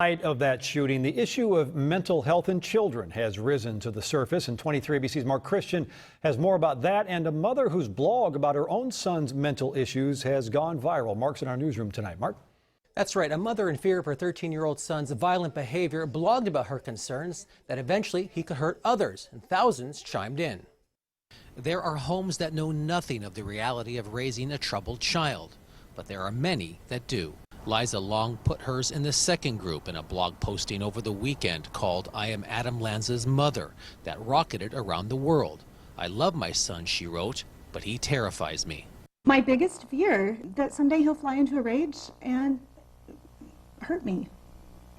In light of that shooting, the issue of mental health in children has risen to the surface, and 23 ABC's Mark Christian has more about that and a mother whose blog about her own son's mental issues has gone viral. Mark's in our newsroom tonight. Mark? That's right. A mother in fear of her 13-year-old son's violent behavior blogged about her concerns that eventually he could hurt others, and thousands chimed in. There are homes that know nothing of the reality of raising a troubled child, but there are many that do. Liza Long put hers in the second group in a blog posting over the weekend called "I Am Adam Lanza's Mother" that rocketed around the world. "I love my son," she wrote, "but he terrifies me." My biggest fear that someday he'll fly into a rage and hurt me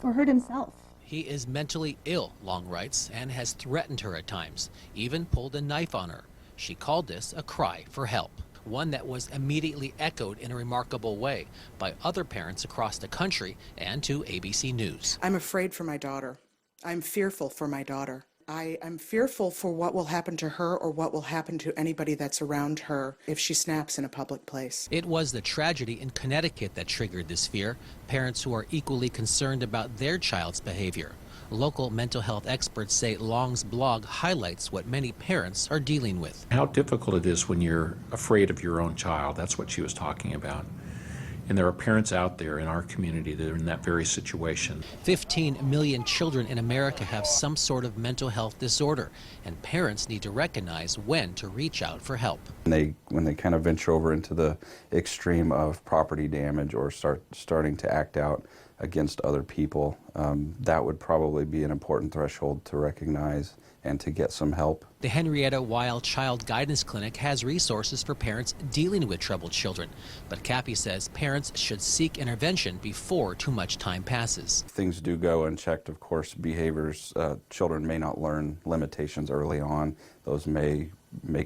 or hurt himself. He is mentally ill, Long writes, and has threatened her at times, even pulled a knife on her. She called this a cry for help, one that was immediately echoed in a remarkable way by other parents across the country and to ABC News. I'm afraid for my daughter. I'm fearful for my daughter. I'm fearful for what will happen to her or what will happen to anybody that's around her if she snaps in a public place. It was the tragedy in Connecticut that triggered this fear, parents who are equally concerned about their child's behavior. Local mental health experts say Long's blog highlights what many parents are dealing with. How difficult it is when you're afraid of your own child. That's what she was talking about. And there are parents out there in our community that are in that very situation. 15 million children in America have some sort of mental health disorder, and parents need to recognize when to reach out for help. When they kind of venture over into the extreme of property damage or starting to act out against other people, that would probably be an important threshold to recognize and to get some help. The Henrietta Weil Child Guidance Clinic has resources for parents dealing with troubled children, but Cappy says parents should seek intervention before too much time passes. Things do go unchecked, of course. Behaviors, children may not learn limitations early on. Those may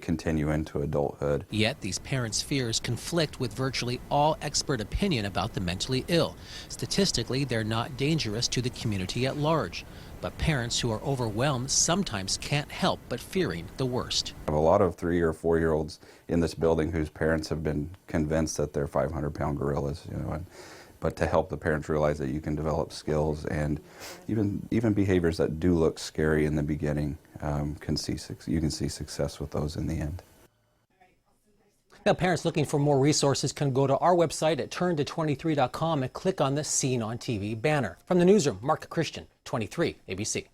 continue into adulthood. Yet these parents' fears conflict with virtually all expert opinion about the mentally ill. Statistically, they're not dangerous to the community at large. But parents who are overwhelmed sometimes can't help but fearing the worst. I have a lot of 3 or 4 year olds in this building whose parents have been convinced that they're 500-pound gorillas, but to help the parents realize that you can develop skills and even behaviors that do look scary in the beginning, you can see success with those in the end. Now, parents looking for more resources can go to our website at turnto23.com and click on the Seen on TV banner. From the newsroom, Mark Christian, 23 ABC.